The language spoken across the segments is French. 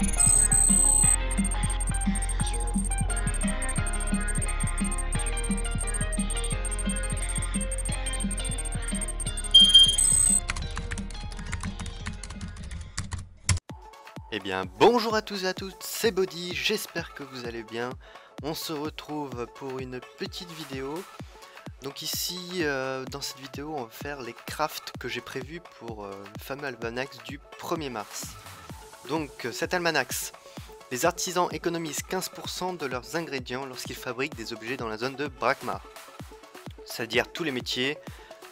Eh bien, bonjour à tous et à toutes, c'est Body, j'espère que vous allez bien. On se retrouve pour une petite vidéo. Donc ici, dans cette vidéo, on va faire les crafts que j'ai prévus pour le fameux almanax du 1er mars. Donc cet almanax, les artisans économisent 15% de leurs ingrédients lorsqu'ils fabriquent des objets dans la zone de Brakmar. C'est-à-dire tous les métiers,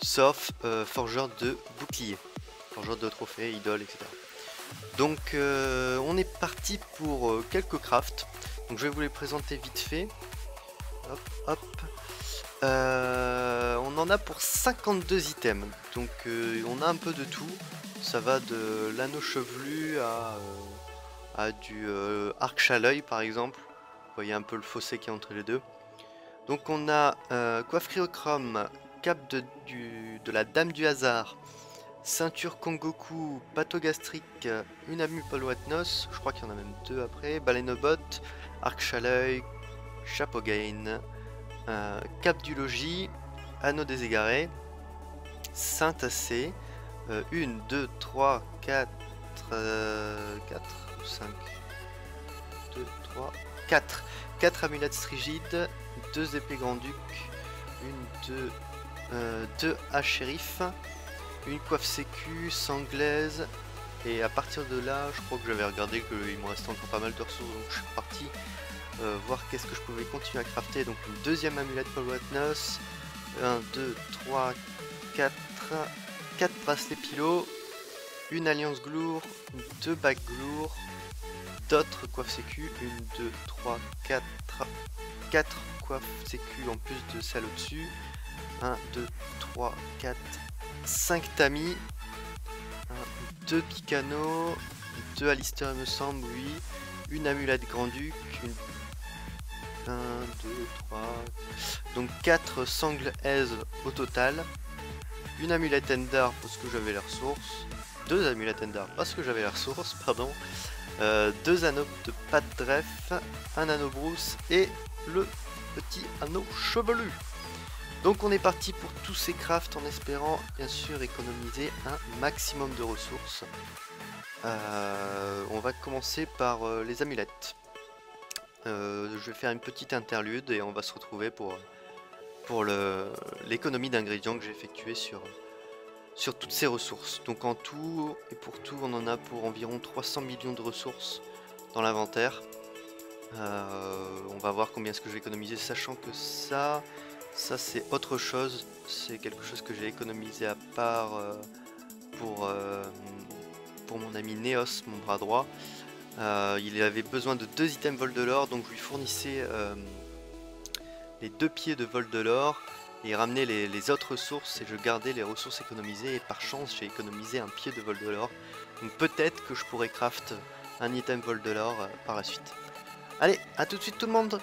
sauf forgeur de boucliers, forgeur de trophées, idoles, etc. Donc on est parti pour quelques crafts. Donc je vais vous les présenter vite fait. Hop, hop. On en a pour 52 items. Donc on a un peu de tout. Ça va de l'anneau chevelu à du arc à l'œil par exemple. Vous voyez un peu le fossé qui est entre les deux. Donc on a coiffe cryochrome, cape de la dame du hasard, ceinture Kongoku, bateau gastrique, une amupaloatnos, je crois qu'il y en a même deux après, baleine botte, arc à l'œil, chapeau gain, cape du logis, anneau des égarés, saint assez, 1, 2, 3, 4, 4 ou 5, 2, 3, 4, 4 amulettes strigides, 2 épées grand-duc, 2 haches shérif, une coiffe sécu, sanglaise, et à partir de là, je crois que j'avais regardé qu'il me restait encore pas mal de ressources, donc je suis parti voir qu'est-ce que je pouvais continuer à crafter. Donc une deuxième amulette Paloatnos, 1, 2, 3, 4, 4 bracelets pilots, une alliance glour, 2 bagues glour, d'autres coiffes sécu, 1, 2, 3, 4, 4 coiffes sécu en plus de celle au-dessus, 1, 2, 3, 4, 5 tamis, 2 picanos, 2 Alistair il me semble, oui, une amulette grand-duc, 1, 2, 3, donc 4 sangles aise au total, une amulette Endar parce que j'avais les ressources, 2 amulettes Endar parce que j'avais les ressources, pardon, 2 anneaux de patte dref, un anneau brousse et le petit anneau chevelu. Donc on est parti pour tous ces crafts en espérant bien sûr économiser un maximum de ressources. On va commencer par les amulettes. Je vais faire une petite interlude et on va se retrouver pour l'économie d'ingrédients que j'ai effectué sur toutes ces ressources. Donc en tout et pour tout on en a pour environ 300 millions de ressources dans l'inventaire. On va voir combien est-ce que je vais économiser, sachant que ça c'est autre chose, c'est quelque chose que j'ai économisé à part pour mon ami Neos, mon bras droit. Il avait besoin de 2 items vol de l'or, donc je lui fournissais les 2 pieds de vol de l'or et ramenais les autres ressources et je gardais les ressources économisées et par chance j'ai économisé un pied de vol de l'or. Donc peut-être que je pourrais craft un item vol de l'or par la suite. Allez, à tout de suite tout le monde!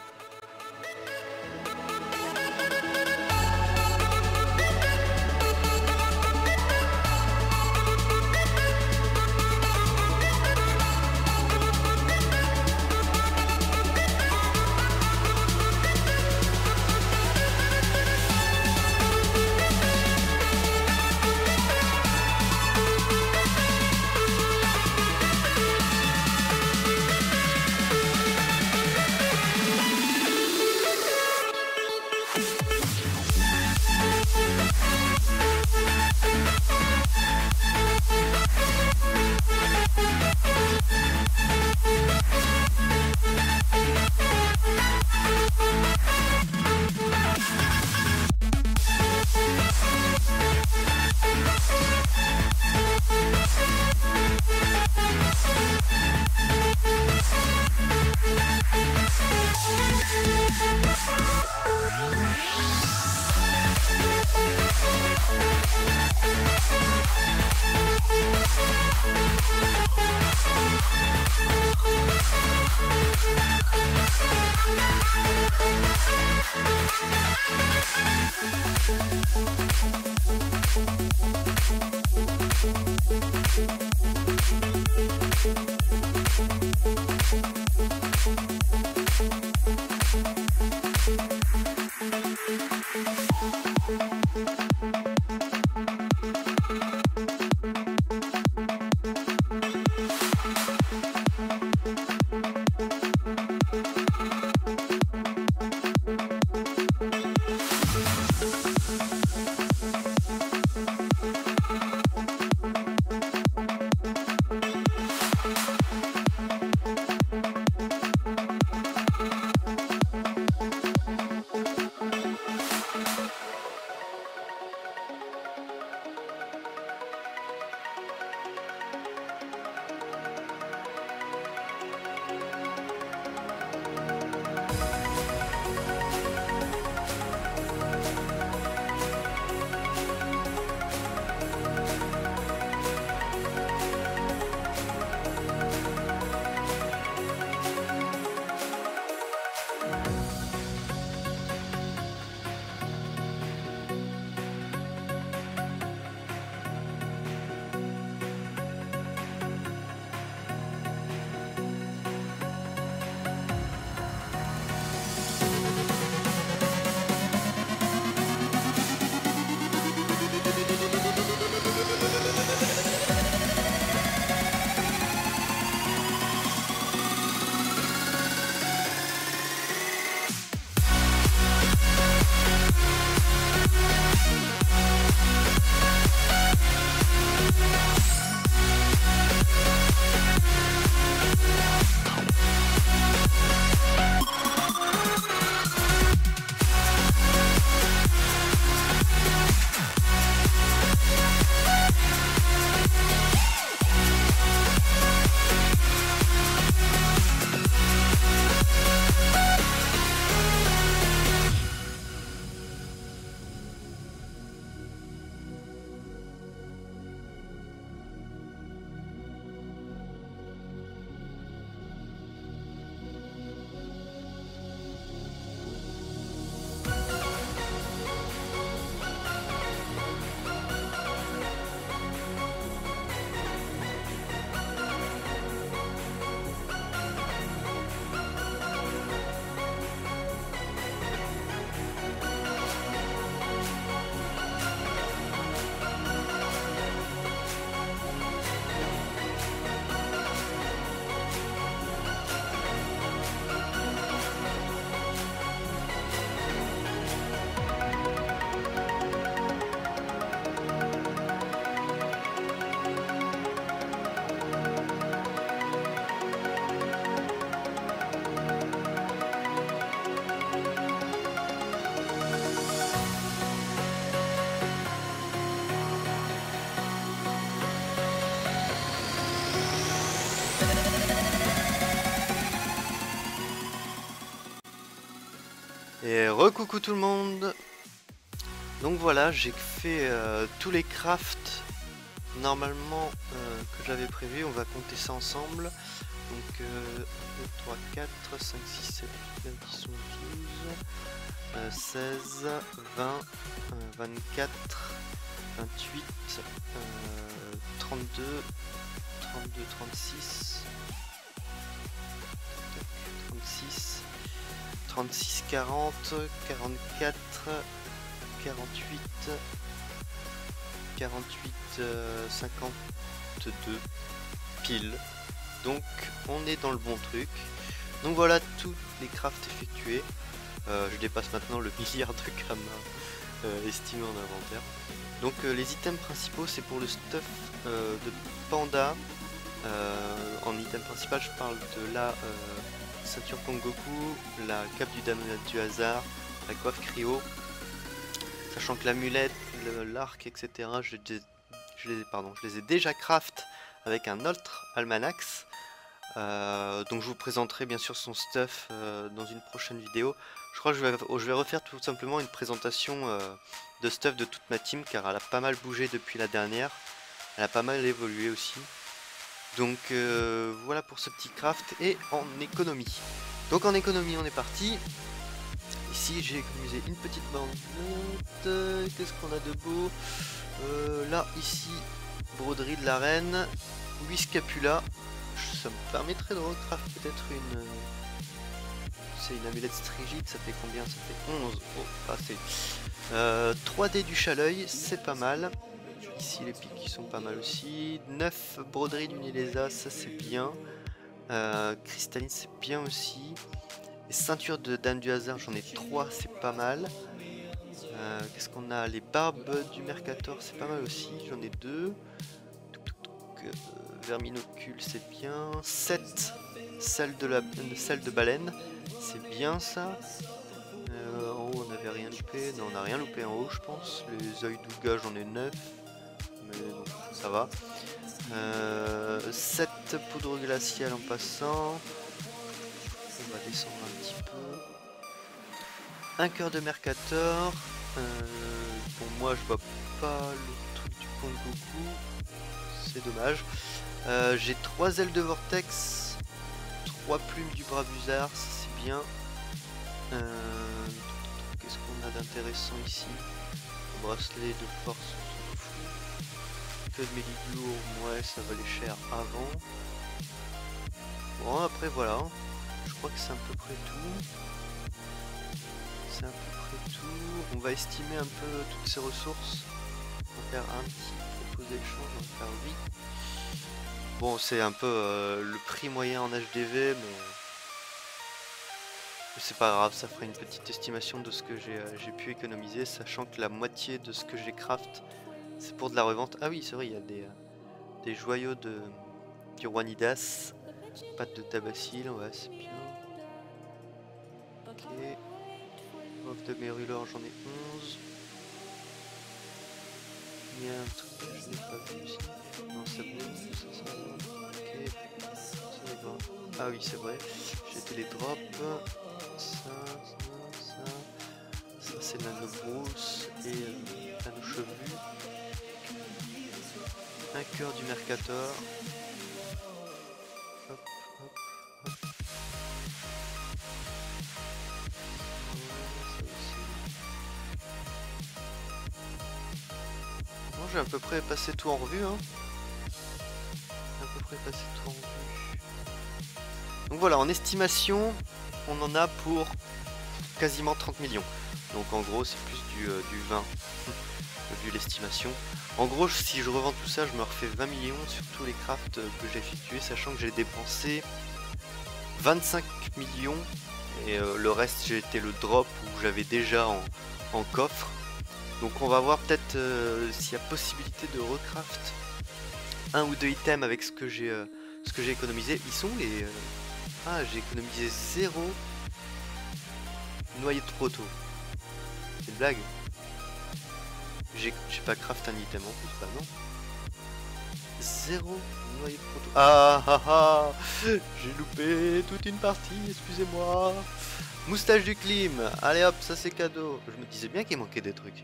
Et recoucou tout le monde. Donc voilà, j'ai fait tous les crafts normalement que j'avais prévu. On va compter ça ensemble. Donc 1, 2, 3, 4, 5, 6, 7, 8, 9, 10, 11, 12, 16, 20, 24, 28, 32, 32, 36, 36, 36, 40, 44, 48, 48, 52 pile. Donc on est dans le bon truc. Donc voilà tous les crafts effectués. Je dépasse maintenant le milliard de grammes estimé en inventaire. Donc les items principaux c'est pour le stuff de panda. En item principal je parle de la ceinture Kongoku, la cape du dame du hasard, la coiffe cryo. Sachant que l'amulette, l'arc, etc. je les ai déjà craft avec un autre almanax. Donc je vous présenterai bien sûr son stuff dans une prochaine vidéo. Je crois que je vais refaire tout simplement une présentation de stuff de toute ma team, car elle a pas mal bougé depuis la dernière. Elle a pas mal évolué aussi. Donc voilà pour ce petit craft. Et en économie. Donc en économie on est parti. Ici j'ai économisé une petite bandelette. Qu'est-ce qu'on a de beau? Là ici, broderie de la reine. 8 scapulas. ça me permettrait de recraft peut-être une... c'est une amulette strigide, ça fait combien? Ça fait 11. Oh, pas assez. 3D du chat-l'œil, c'est pas mal. Ici les pics qui sont pas mal aussi. 9 broderies du Nilesa, ça c'est bien. Cristalline, c'est bien aussi. Les ceintures de Dame du Hasard, j'en ai 3, c'est pas mal. Qu'est-ce qu'on a? Les barbes du Mercator, c'est pas mal aussi, j'en ai 2. Verminocule, c'est bien. 7 celle de baleine, c'est bien ça. En haut, on n'avait rien loupé. Non, on n'a rien loupé en haut, je pense. Les œils d'Ouga, j'en ai 9. Mais bon, ça va. 7 poudres glaciales en passant. On va descendre un petit peu. Un cœur de Mercator. Bon, moi, je vois pas le truc du Pont Goku. C'est dommage. J'ai 3 ailes de Vortex. 3 plumes du Bravusard, ça c'est bien. Qu'est-ce qu'on a d'intéressant ici? Bracelet de force, on s'en fout. Que de Méligour, ouais, ça valait cher avant. Bon, après voilà. Je crois que c'est à peu près tout. C'est à peu près tout. On va estimer un peu toutes ces ressources. On va faire un petit proposé d'échange, on va faire 8. Bon, c'est un peu le prix moyen en HDV, mais c'est pas grave, ça fera une petite estimation de ce que j'ai pu économiser, sachant que la moitié de ce que j'ai craft, c'est pour de la revente. Ah oui, c'est vrai, il y a des joyaux du roi Nidas, pâte de tabacil, ouais, c'est bien. Ok. Off de Mérulor, j'en ai 11. Il y a un truc que je n'ai pas vu ici. Non, c'est bon, ça va. Ok. Ça va. Ah oui, c'est vrai. J'ai été les drops. Ça c'est l'anneau brousse et l'anneau chevelu. Un cœur du Mercator. Hop, hop, hop. Bon, j'ai à peu près passé tout en revue, hein. Donc voilà, en estimation, on en a pour quasiment 30 millions. Donc en gros, c'est plus du 20, vu l'estimation. En gros, si je revends tout ça, je me refais 20 millions sur tous les crafts que j'ai effectués, sachant que j'ai dépensé 25 millions. Et le reste, j'ai été le drop où j'avais déjà en coffre. Donc on va voir peut-être s'il y a possibilité de recraft un ou deux items avec ce que j'ai économisé. Ils sont les... Ah, j'ai économisé 0 noyau de proto. C'est une blague. J'ai pas craft un item en plus, bah non. 0 noyau de proto. Ah ah ah, j'ai loupé toute une partie, excusez-moi. Moustache du clim, allez hop, ça c'est cadeau. Je me disais bien qu'il manquait des trucs.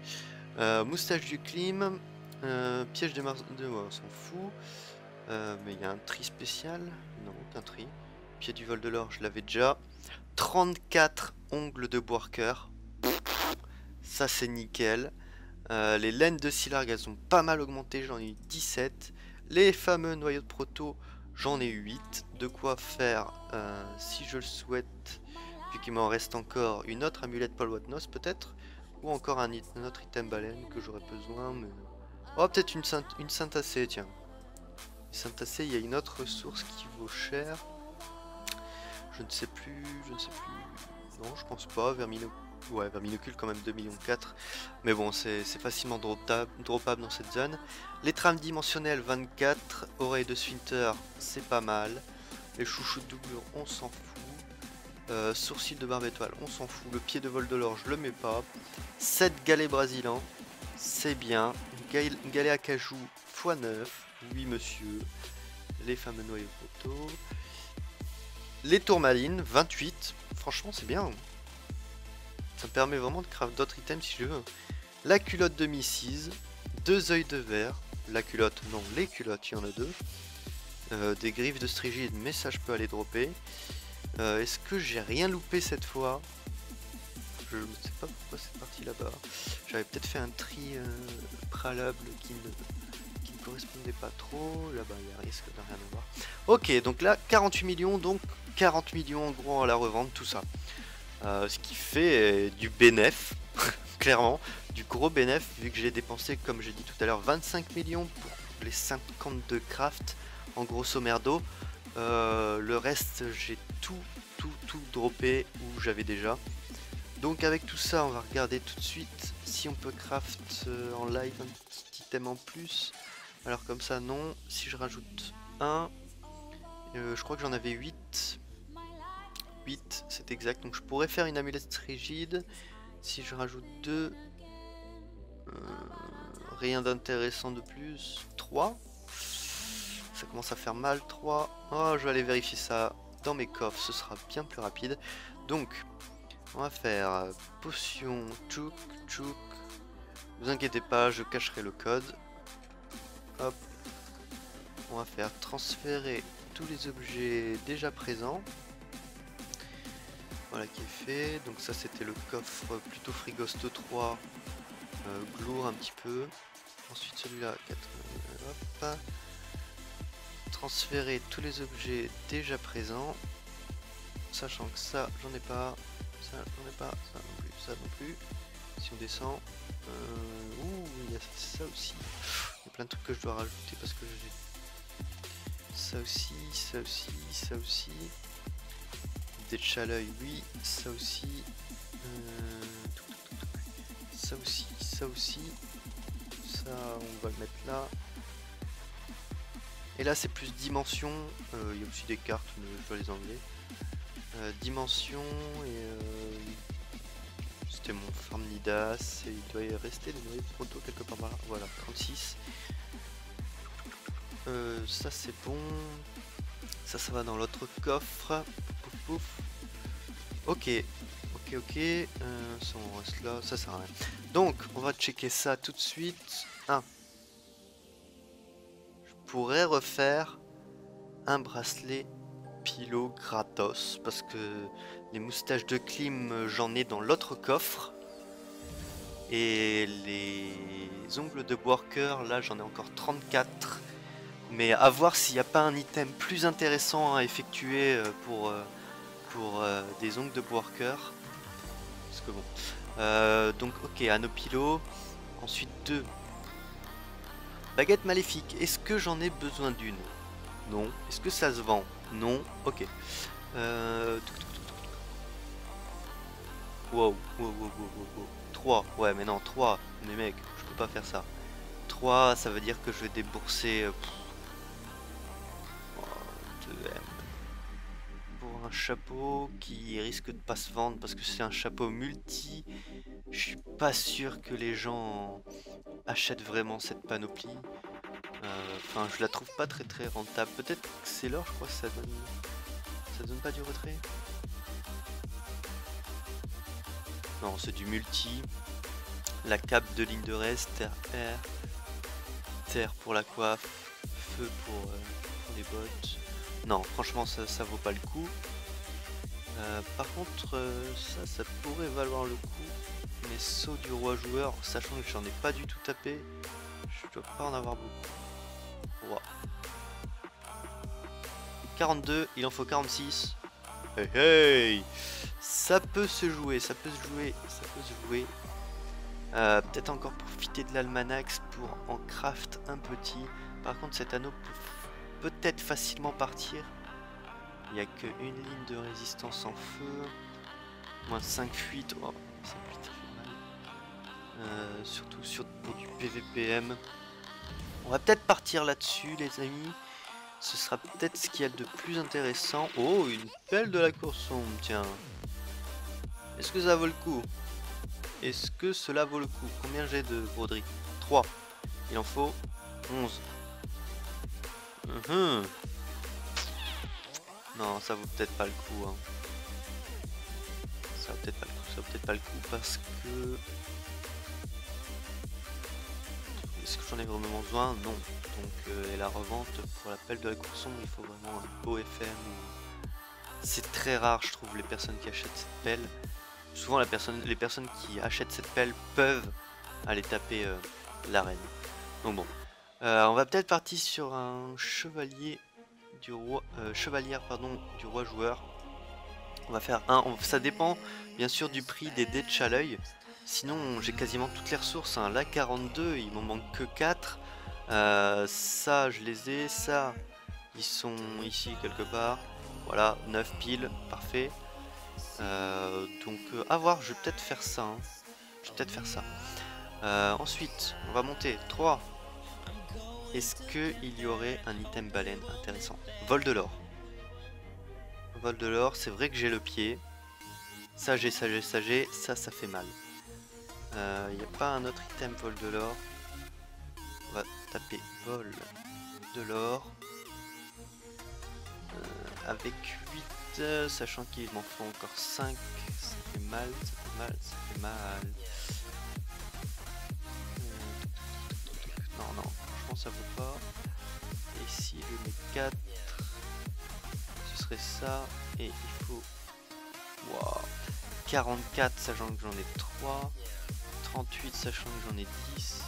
Moustache du clim, piège de Mars, on s'en fout. Mais il y a un tri spécial. Non, aucun tri. Pied du vol de l'or, je l'avais déjà. 34 ongles de boarker. Ça c'est nickel. Les laines de Silarg, elles ont pas mal augmenté, j'en ai eu 17. Les fameux noyaux de proto, j'en ai eu 8. De quoi faire, si je le souhaite, vu qu'il m'en reste encore, une autre amulette Paul Watnos peut-être. Ou encore un autre item baleine que j'aurais besoin. Mais... oh, peut-être une syntacée, tiens. Syntacée, il y a une autre ressource qui vaut cher. Je ne sais plus. Non, je pense pas. Ouais, Verminocule quand même 2,4 millions. Mais bon, c'est facilement droppable dans cette zone. Les trames dimensionnelles 24. Oreille de sphincter, c'est pas mal. Les chouchoutes doublures, on s'en fout. Sourcil de barbe étoile, on s'en fout. Le pied de vol de l'or, je le mets pas. 7 galets brésiliens, c'est bien. Galet à cajou x9. Oui monsieur, les fameux noyaux photo. Les tourmalines, 28, franchement c'est bien. Ça me permet vraiment de craft d'autres items si je veux. La culotte de Mrs, 2 œils de verre. La culotte, non, les culottes, il y en a 2. Des griffes de strigide, mais ça je peux aller dropper. Est-ce que j'ai rien loupé cette fois? Je ne sais pas pourquoi c'est parti là-bas. J'avais peut-être fait un tri préalable qui ne correspondait pas trop. Là-bas, il y a risque de rien avoir. Ok, donc là, 48 millions, donc 40 millions en gros à la revente, tout ça. Ce qui fait du bénéf, clairement, du gros bénéf, vu que j'ai dépensé, comme j'ai dit tout à l'heure, 25 millions pour les 52 crafts, en grosso merdo. Le reste, j'ai tout droppé où j'avais déjà. Donc avec tout ça, on va regarder tout de suite si on peut craft en live un petit item en plus. Alors comme ça, non. Si je rajoute un, je crois que j'en avais 8. 8, c'est exact. Donc je pourrais faire une amulette rigide. Si je rajoute 2, rien d'intéressant de plus. 3. Ça commence à faire mal. 3. Oh, je vais aller vérifier ça dans mes coffres. Ce sera bien plus rapide. Donc, on va faire potion tchouk tchouk. Vous inquiétez pas, je cacherai le code. Hop. On va faire transférer tous les objets déjà présents. Voilà qui est fait. Donc ça c'était le coffre plutôt Frigost 3. Glour un petit peu. Ensuite celui-là, 4. Hop. Transférer tous les objets déjà présents. Sachant que ça, j'en ai pas. Ça, j'en ai pas. Ça non plus. Ça non plus. Si on descend. Ouh, il y a ça aussi. Il y a plein de trucs que je dois rajouter parce que j'ai. Ça aussi, ça aussi, ça aussi. Des chaleuils, oui. Ça aussi. Ça aussi, ça aussi. Ça, on va le mettre là. Et là, c'est plus dimension. Il y a aussi des cartes, mais je dois les enlever. Dimension et c'était mon farm Nidas et il doit y rester des noyaux de proto quelque part par là. Voilà, 36. Ça c'est bon. Ça va dans l'autre coffre. Pouf pouf. Ok. Ça on reste là, ça sert à rien. Donc on va checker ça tout de suite. Je pourrais refaire un bracelet Pilo gratos parce que les moustaches de Klim j'en ai dans l'autre coffre et les ongles de worker là j'en ai encore 34, mais à voir s'il n'y a pas un item plus intéressant à effectuer pour des ongles de worker parce que bon donc ok, anneau Pilo, ensuite 2 baguettes maléfiques. Est-ce que j'en ai besoin d'une? Non. Est-ce que ça se vend? Non. Ok. Wow. 3. Ouais, mais non, 3. Mais mec, je peux pas faire ça. 3, ça veut dire que je vais débourser 2M pour un chapeau qui risque de pas se vendre parce que c'est un chapeau multi. Je suis pas sûr que les gens achètent vraiment cette panoplie. Enfin, je la trouve pas très rentable. Peut-être que c'est l'or, je crois que ça donne pas du retrait. Non, c'est du multi. La cape de ligne de reste, terre, air, terre pour la coiffe, feu pour les bottes. Non, franchement, ça vaut pas le coup. Par contre, ça pourrait valoir le coup. Mais saut du roi joueur, sachant que j'en ai pas du tout tapé, je dois pas en avoir beaucoup. Wow. 42, il en faut 46. Hey hey, ça peut se jouer, ça peut se jouer. Peut-être encore profiter de l'almanax pour en craft un petit. Par contre cet anneau peut peut-être facilement partir. Il n'y a qu'une ligne de résistance en feu. Moins 5 fuites. Oh, 5 fuites ça fait mal. Surtout pour du PVPM. On va peut-être partir là-dessus les amis. Ce sera peut-être ce qu'il y a de plus intéressant. Oh, une pelle de la cour sombre, tiens. Est-ce que ça vaut le coup? Est-ce que cela vaut le coup? Combien j'ai de broderie? 3. Il en faut 11. Non, ça vaut peut-être pas le coup. Hein. Ça vaut peut-être pas le coup parce que... Est-ce que j'en ai vraiment besoin? Non. Donc et la revente pour la pelle de la cour sombre, il faut vraiment un beau FM. C'est très rare, je trouve, les personnes qui achètent cette pelle. Souvent les personnes qui achètent cette pelle peuvent aller taper l'arène. Donc bon, On va peut-être partir sur un chevalier du roi, chevalière pardon, du roi joueur. On va faire un, ça dépend bien sûr du prix des dés de Chaleuil. Sinon j'ai quasiment toutes les ressources, hein. Là 42, il m'en manque que 4. Ça je les ai, ça ils sont ici quelque part. Voilà, 9 piles, parfait. Donc à voir, je vais peut-être faire ça, hein. Je vais peut-être faire ça. Ensuite, on va monter 3. Est-ce qu'il y aurait un item baleine intéressant? Vol de l'or. Vol de l'or, c'est vrai que j'ai le pied. Ça j'ai, ça j'ai, ça j'ai, ça fait mal. Il n'y a pas un autre item vol de l'or. On va taper vol de l'or. Avec 8, sachant qu'il m'en faut encore 5. Ça fait mal, ça fait mal, ça fait mal. Non, non, franchement ça vaut pas. Et si je mets 4, ce serait ça. Et il faut... Wow. 44 sachant que j'en ai 3. 38 sachant que j'en ai 10.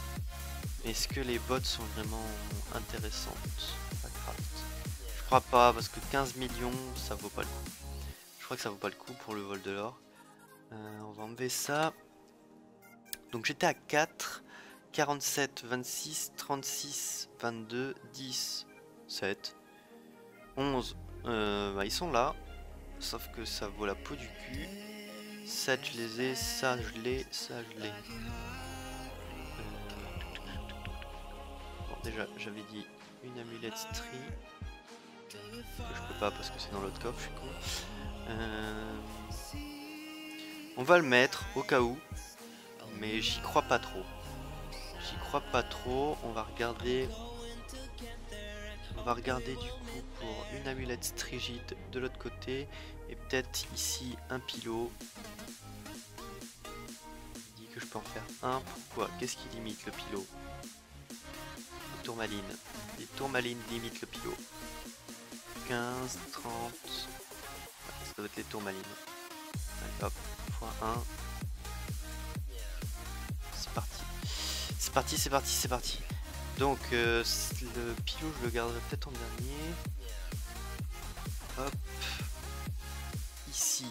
Est-ce que les bots sont vraiment intéressantes à craft? Je crois pas, parce que 15 millions ça vaut pas le coup. Je crois que ça vaut pas le coup pour le vol de l'or. On va enlever ça. Donc j'étais à 4. 47, 26, 36, 22, 10, 7, 11. Bah, ils sont là. Sauf que ça vaut la peau du cul. 7 je les ai, ça je l'ai, ça je l'ai. Bon déjà j'avais dit une amulette stri. Que je peux pas parce que c'est dans l'autre coffre, je suis con. On va le mettre au cas où. Mais j'y crois pas trop. J'y crois pas trop. On va regarder. On va regarder du coup pour une amulette strigide de l'autre côté. Et peut-être ici un pilot. Il dit que je peux en faire un. Pourquoi? Qu'est-ce qui limite le pilot? Les tourmalines. Les tourmalines limitent le pilot. 15, 30. Ouais, ça doit être les tourmalines. Allez hop, x1. C'est parti. C'est parti, c'est parti, c'est parti. Donc le pilot je le garderai peut-être en dernier. Hop. Ici.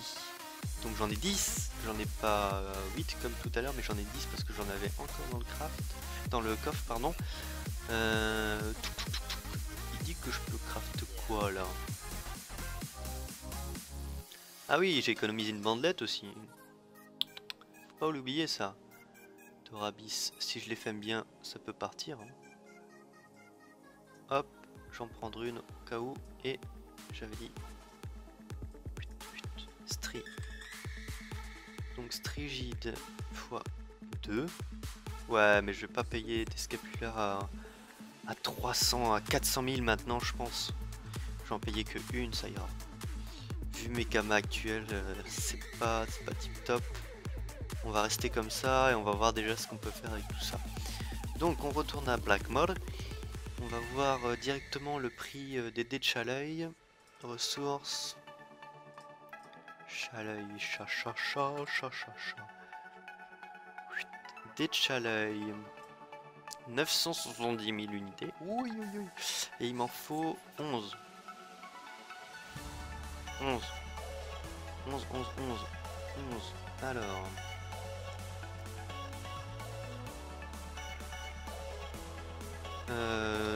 Donc j'en ai 10. J'en ai pas 8 comme tout à l'heure, mais j'en ai 10 parce que j'en avais encore dans le craft. Dans le coffre, pardon. Il dit que je peux craft quoi là? Ah oui, j'ai économisé une bandelette aussi. Faut pas l'oublier ça. Dorabis, si je les fais bien, ça peut partir. Hein. Hop, j'en prendrai une au cas où. Et j'avais dit stri. Donc strigide x 2. Ouais, mais je vais pas payer des scapulaires à 300, à 400 000 maintenant, je pense. J'en payais que une, ça ira. Vu mes gammas actuels, c'est pas tip top. On va rester comme ça et on va voir déjà ce qu'on peut faire avec tout ça. Donc on retourne à Blackmore. On va voir directement le prix des dés de Chaleuil. Ressources. Chaleuil, chat. Dés de Chaleuil. 970 000 unités. Oui. Et il m'en faut 11. 11. Alors.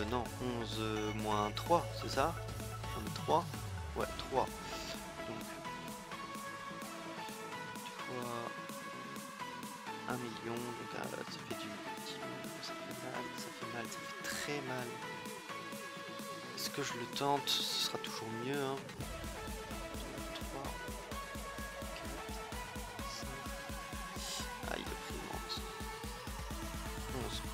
Non, 11 moins 3, c'est ça? J'en ai 3? Ouais, 3. Donc, fois 1 million, donc ça fait du 10 millions, ça fait mal, ça fait très mal. Est-ce que je le tente? Ce sera toujours mieux, hein. 3, 4, 5. Ah, il a pris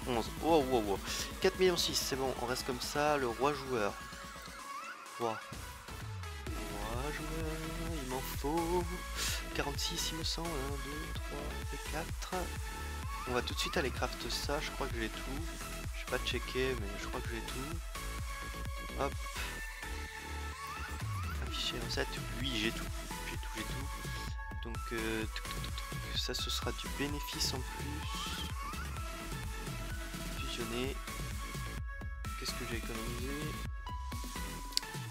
11. Wow. 4 millions 6, c'est bon, on reste comme ça. Le roi joueur. Roi joueur, il m'en faut 46, il me semble. 1, 2, 3 et 4. On va tout de suite aller craft ça. Je crois que j'ai tout. Je vais pas checker, mais je crois que j'ai tout. Hop. Afficher recette. Oui, j'ai tout. J'ai tout. Donc, ça, ce sera du bénéfice en plus. Fusionner. qu'est-ce que j'ai économisé?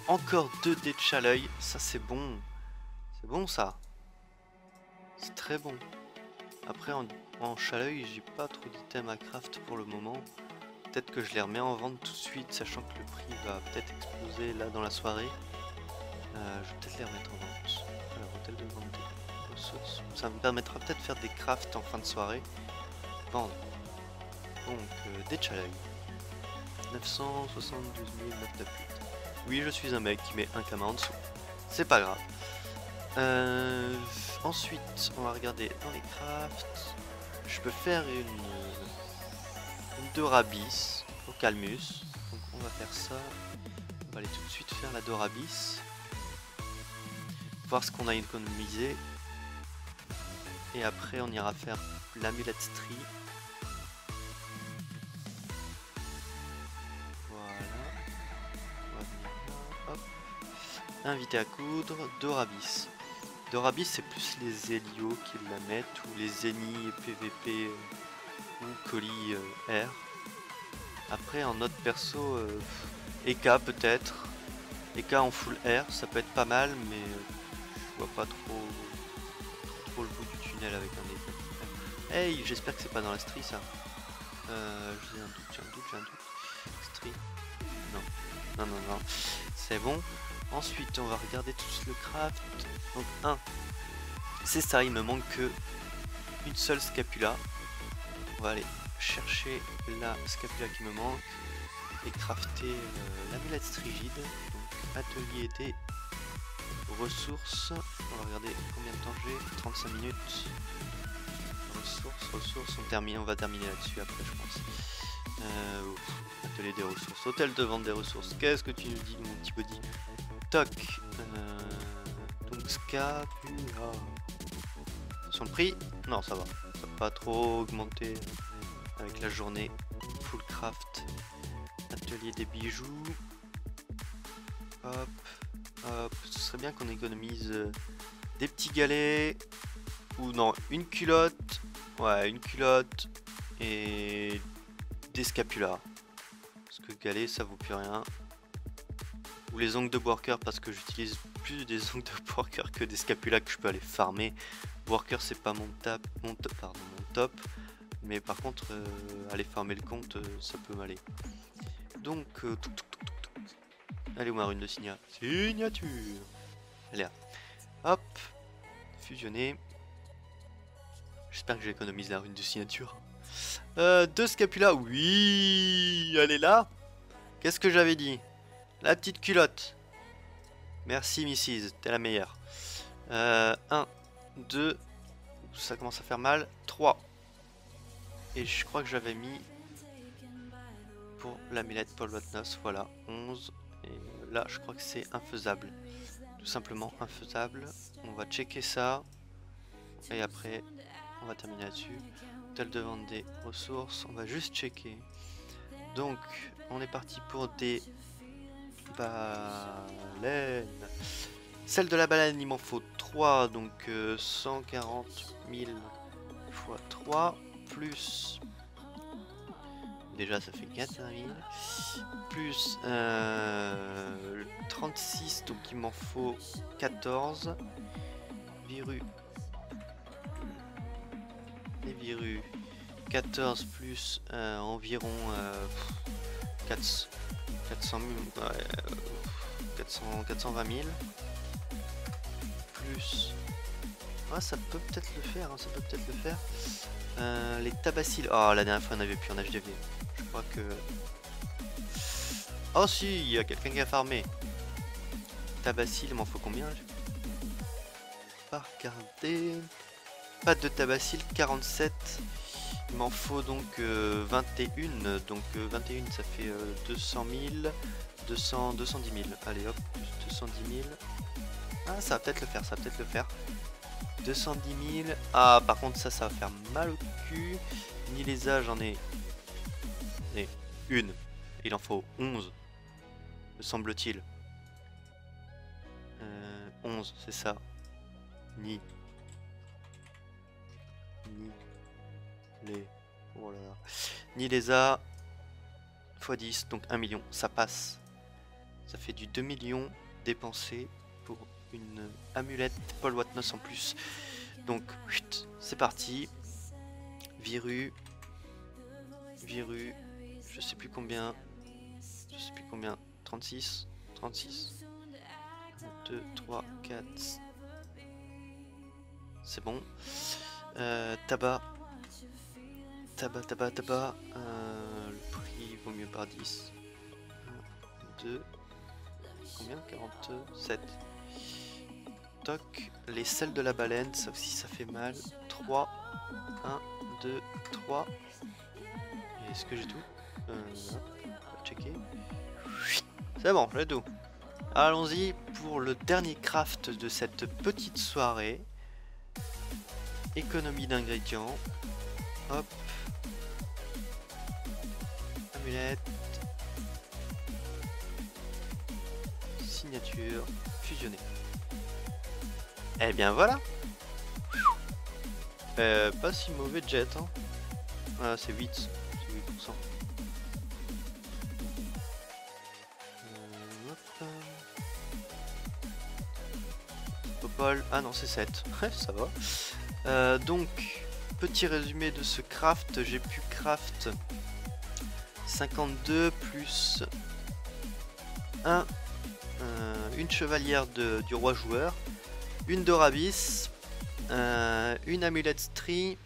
Encore 2 dés de chaleuil, ça c'est bon. C'est bon ça. C'est très bon. Après en chaleuil, j'ai pas trop d'items à craft pour le moment. Peut-être que je les remets en vente tout de suite, sachant que le prix va peut-être exploser là dans la soirée. Je vais peut-être les remettre en vente. Alors, hôtel de vente des ressources. Ça me permettra peut-être de faire des crafts en fin de soirée. Vendre. Donc, des chaleuil. 972 998. Oui, je suis un mec qui met un camin en dessous. C'est pas grave. Ensuite, on va regarder dans les crafts. Je peux faire une Dorabis au Calmus. Donc on va faire ça. On va aller tout de suite faire la Dorabis. Voir ce qu'on a économisé. Et après on ira faire l'amulette Stri. Voilà. On va venir là. Hop. Invité à coudre. Dorabis. Dorabis c'est plus les Hélios qui la mettent. Ou les Zeni PVP ou colis R. Après en autre perso, Eka peut-être. Eka en full R, ça peut être pas mal, mais je vois pas trop le bout du tunnel avec un Eka. Hey, j'espère que c'est pas dans la Stri ça. J'ai un doute. Stri. Non. C'est bon. Ensuite, on va regarder tout le craft. Donc, c'est ça, il me manque que une seule scapula. On va aller chercher la scapula qui me manque et crafter l'amulette strigide. Donc atelier des ressources. On va regarder combien de temps j'ai. 35 minutes. Ressources, on va terminer là-dessus après je pense. Atelier des ressources. Hôtel de vente des ressources. Qu'est-ce que tu nous dis mon petit body? Toc. Donc scapula. Sur le prix? Non ça va. Ça va pas trop augmenter avec la journée. Full craft. Atelier des bijoux. Hop. Ce serait bien qu'on économise des petits galets. Ou non, une culotte. Ouais, une culotte. Et des scapulas. Parce que galet ça vaut plus rien. Ou les ongles de worker parce que j'utilise plus des ongles de worker que des scapulas que je peux aller farmer. Worker c'est pas mon top. Mais par contre, aller farmer le compte, ça peut m'aller. Donc, allez où ma rune de signature. Elle est là. Hop, fusionner. J'espère que j'économise la rune de signature. 2 scapulas, oui, elle est là. Qu'est-ce que j'avais dit? La petite culotte. Merci Mrs, t'es la meilleure. 1, 2, ça commence à faire mal. 3. Et je crois que j'avais mis pour l'amulette Paul Watnos, voilà, 11. Et là, je crois que c'est infaisable. Tout simplement infaisable. On va checker ça. Et après, on va terminer là-dessus. Hôtel de vente des ressources. On va juste checker. Donc, on est parti pour des baleines. Celle de la baleine, il m'en faut 3. Donc, 140 000 fois 3. Plus... Déjà, ça fait 400 000. Plus 36, donc il m'en faut 14. Virus. Les virus. 14 plus environ 400 000. 420 000. Plus. Ah, ça peut peut-être le faire. Hein, ça peut peut-être le faire. Les tabaciles. Oh, la dernière fois on avait plus en HDV. Je crois que... Oh si, il y a quelqu'un qui a farmé. Tabacile, il m'en faut combien? Pas regarder. Pas de tabacile, 47. Il m'en faut donc 21. Donc 21 ça fait 200 000. 210 000. Allez hop, plus 210 000. Ah ça va peut-être le faire, ça va peut-être le faire. 210 000. Ah par contre ça va faire mal au cul. Ni les âges j'en ai... une. Il en faut 11. Me semble-t-il. 11 c'est ça. Ni les... Oh là là. Ni les a. x 10, donc 1 million, ça passe. Ça fait du 2 millions dépensés pour une amulette Paul Watnos en plus. Donc, c'est parti. Viru, je sais plus combien, 36, 1, 2, 3, 4, c'est bon. Tabac, le prix vaut mieux par 10. 1, 2, combien? 47. Toc, les selles de la baleine, ça aussi ça fait mal. 3, 1, 2, 3. Est-ce que j'ai tout? On va checker. C'est bon, j'ai tout. Allons-y pour le dernier craft de cette petite soirée. Économie d'ingrédients. Hop. Amulette. Signature. Fusionner. Eh bien voilà. Pas si mauvais jet, hein. Ah, c'est 8. C'est 8%. Popol. Ah non, c'est 7. Ça va. Donc, petit résumé de ce craft. J'ai pu craft 52 plus 1. Une chevalière du roi joueur. Une Dorabis. Une amulette Stri.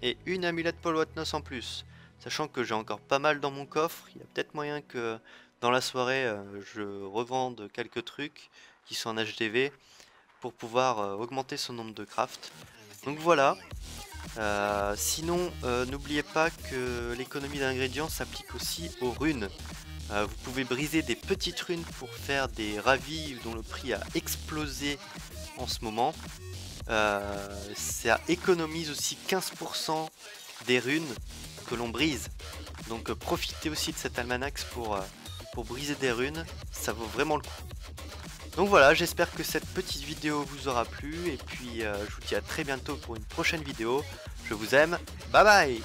Et une amulette Paul Watnos en plus. Sachant que j'ai encore pas mal dans mon coffre. Il y a peut-être moyen que dans la soirée je revende quelques trucs qui sont en HDV pour pouvoir augmenter son nombre de crafts. Donc voilà. Sinon n'oubliez pas que l'économie d'ingrédients s'applique aussi aux runes. Vous pouvez briser des petites runes pour faire des ravis dont le prix a explosé en ce moment. Ça économise aussi 15% des runes que l'on brise. Donc profitez aussi de cet almanax pour briser des runes, ça vaut vraiment le coup. Donc voilà, j'espère que cette petite vidéo vous aura plu et puis je vous dis à très bientôt pour une prochaine vidéo. Je vous aime, bye bye.